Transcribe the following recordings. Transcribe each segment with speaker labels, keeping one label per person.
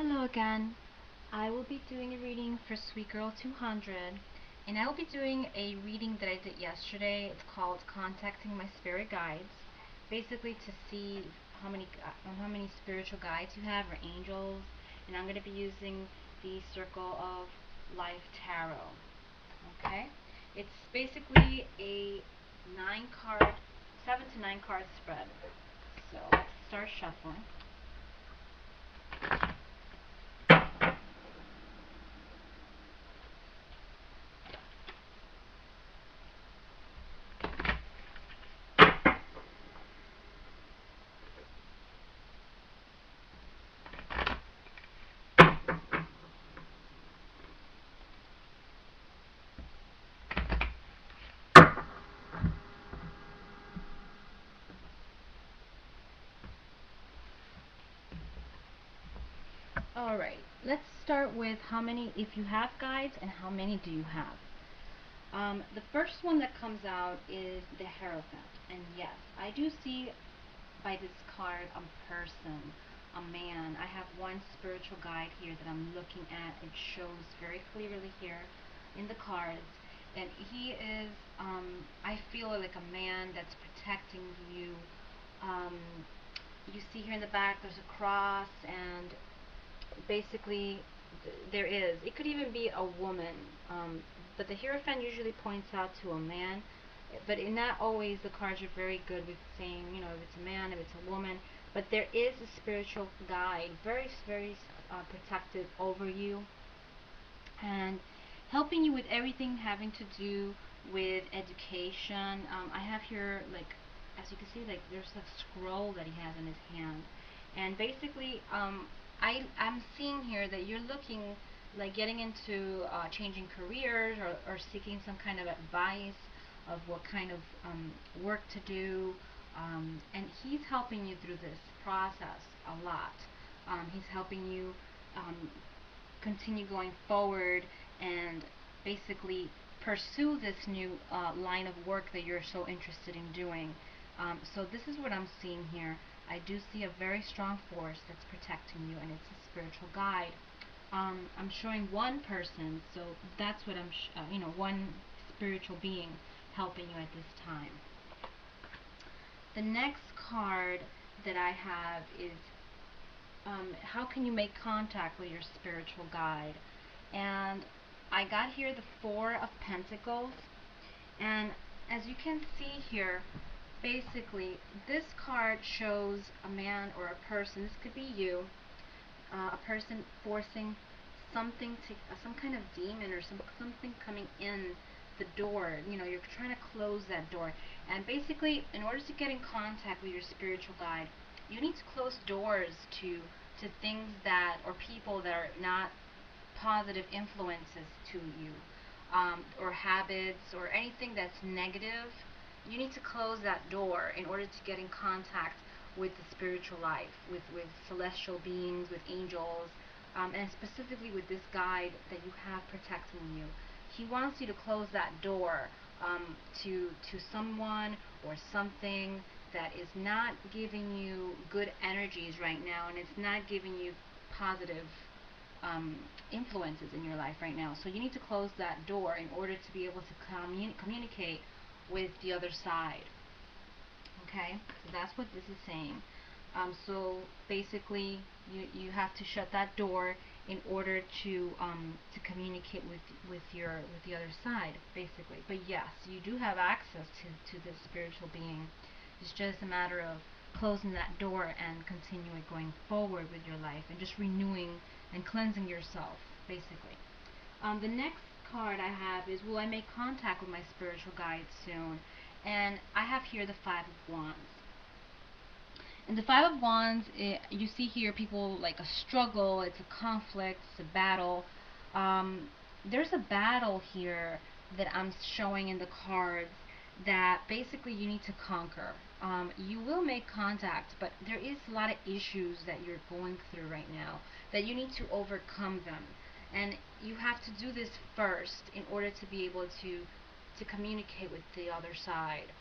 Speaker 1: Hello again. I will be doing a reading for Sweetgirl 200, and I will be doing a reading that I did yesterday. It's called Contacting My Spirit Guides. Basically to see how many spiritual guides you have, or angels, and I'm going to be using the Circle of Life Tarot. Okay? It's basically a 9 card, 7 to 9 card spread. So let's start shuffling. Alright, let's start with how many, if you have guides, and how many do you have. The first one that comes out is the Hierophant. And yes, I do see by this card a person, a man. I have one spiritual guide here that I'm looking at. It shows very clearly here in the cards. And he is, I feel like a man that's protecting you. Um, you see here in the back there's a cross, and basically there is. It could even be a woman, but the Hierophant usually points out to a man. But in not always the cards are very good with saying, if it's a man, if it's a woman. But there is a spiritual guide, very, very protective over you, and helping you with everything having to do with education. I have here, like, as you can see, like there's a scroll that he has in his hand, and basically, I'm seeing here that you're looking, like, getting into changing careers, or seeking some kind of advice of what kind of work to do, and he's helping you through this process a lot. He's helping you um, continue going forward and basically pursue this new line of work that you're so interested in doing. So this is what I'm seeing here. I do see a very strong force that's protecting you, and it's a spiritual guide. I'm showing one person, so that's what one spiritual being helping you at this time. The next card that I have is how can you make contact with your spiritual guide? And I got here the Four of Pentacles, and as you can see here, basically this card shows a man or a person, this could be you, a person forcing something to, some kind of demon, or something coming in the door. You're trying to close that door, and basically, in order to get in contact with your spiritual guide, you need to close doors to things that, or people that are not positive influences to you, or habits, or anything that's negative. You need to close that door in order to get in contact with the spiritual life, with celestial beings, with angels, and specifically with this guide that you have protecting you. He wants you to close that door to someone or something that is not giving you good energies right now, and it's not giving you positive influences in your life right now. So you need to close that door in order to be able to communicate with the other side. Okay, so that's what this is saying. So basically, you have to shut that door in order to communicate with the other side, basically. But yes, you do have access to this spiritual being. It's just a matter of closing that door and continuing going forward with your life, and just renewing and cleansing yourself, basically. The next card I have is, will I make contact with my spiritual guide soon? And I have here the Five of Wands. And the Five of Wands, you see here people like a struggle, it's a conflict, it's a battle. There's a battle here that I'm showing in the cards that basically you need to conquer. You will make contact, but there is a lot of issues that you're going through right now that you need to overcome them. And you have to do this first in order to be able to communicate with the other side.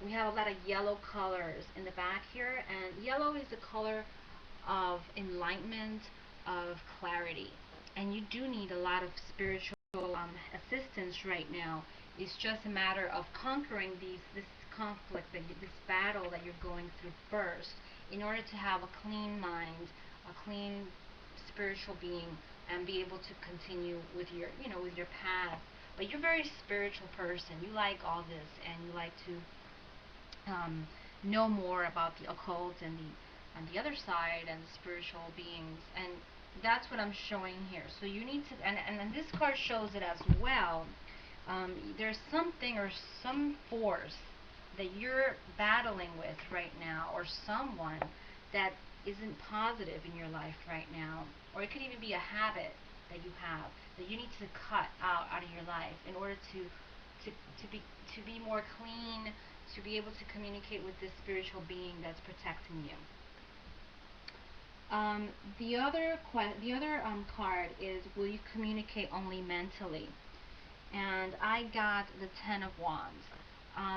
Speaker 1: We have a lot of yellow colors in the back here, and yellow is the color of enlightenment, of clarity. And you do need a lot of spiritual assistance right now. It's just a matter of conquering this conflict, this battle that you're going through first, in order to have a clean mind, a clean spiritual being, and be able to continue with your, with your path. But you're a very spiritual person. You like all this, and you like to know more about the occult and the on the other side and the spiritual beings, and that's what I'm showing here. So you need to, and this card shows it as well. There's something or some force that you're battling with right now, or someone that isn't positive in your life right now, or it could even be a habit that you have that you need to cut out of your life in order to, to be more clean, to be able to communicate with this spiritual being that's protecting you. The other card is, will you communicate only mentally? And I got the Ten of Wands.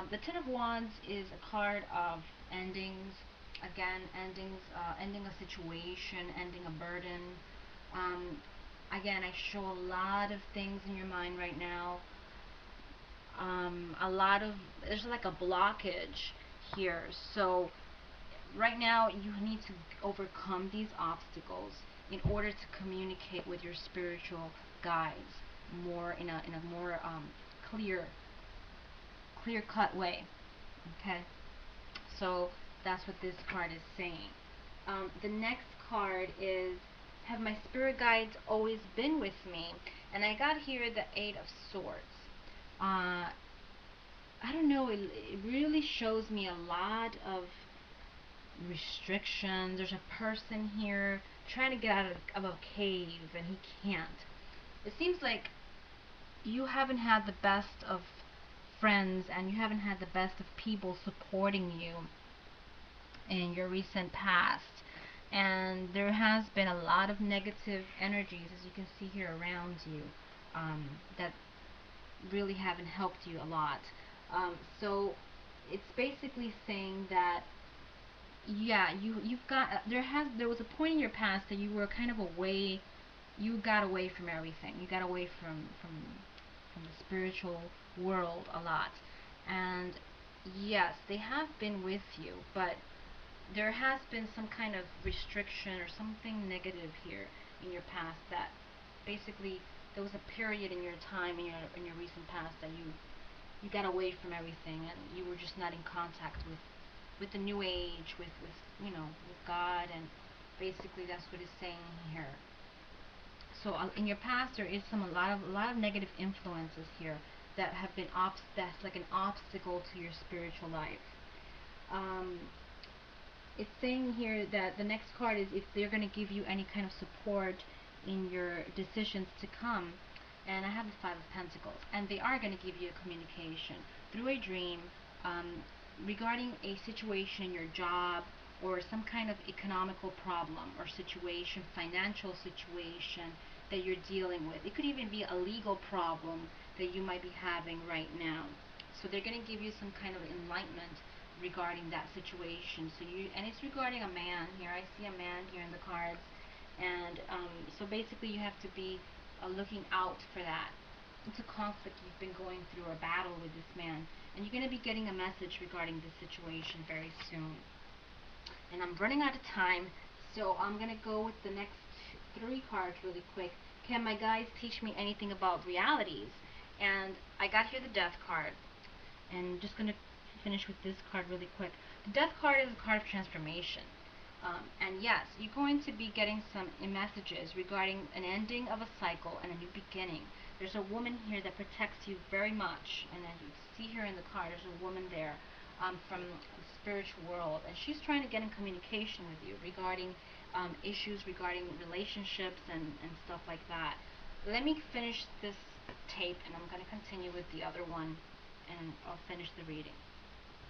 Speaker 1: The Ten of Wands is a card of endings. Again, endings, ending a situation, ending a burden. Again, I show a lot of things in your mind right now. There's like a blockage here. So right now you need to overcome these obstacles in order to communicate with your spiritual guides more in a more clear cut way. Okay, so that's what this card is saying. The next card is, have my spirit guides always been with me? And I got here the Eight of Swords. I don't know, it really shows me a lot of restrictions. There's a person here trying to get out of a cave and he can't. It seems like you haven't had the best of friends, and you haven't had the best of people supporting you in your recent past. And there has been a lot of negative energies, as you can see here around you, that really haven't helped you a lot. So it's basically saying that, yeah, you've got there was a point in your past that you were kind of away. You got away from everything. You got away from the spiritual world a lot. And yes, they have been with you, but there has been some kind of restriction or something negative here in your past, that basically there was a period in your time in your recent past that you got away from everything, and you were just not in contact with the new age, with with God, and basically that's what it's saying here. So in your past there is a lot of negative influences here that have been that's like an obstacle to your spiritual life. Um, it's saying here that the next card is, if they're going to give you any kind of support in your decisions to come. And I have the Five of Pentacles, and they are going to give you a communication through a dream, um, regarding a situation in your job, or some kind of economical problem or situation, financial situation that you're dealing with. It could even be a legal problem that you might be having right now. So they're going to give you some kind of enlightenment regarding that situation. And it's regarding a man here. I see a man here in the cards, and so basically you have to be looking out for that. It's a conflict you've been going through, or a battle with this man, and you're going to be getting a message regarding this situation very soon. And I'm running out of time, so I'm going to go with the next three cards really quick. Can my guides teach me anything about realities? And I got here the Death card, and I'm just going to finish with this card really quick. The Death card is a card of transformation. And yes, you're going to be getting some messages regarding an ending of a cycle and a new beginning. There's a woman here that protects you very much, and as you see here in the card, there's a woman there from the spiritual world, and she's trying to get in communication with you regarding issues regarding relationships and stuff like that. Let me finish this tape, and I'm going to continue with the other one, and I'll finish the reading.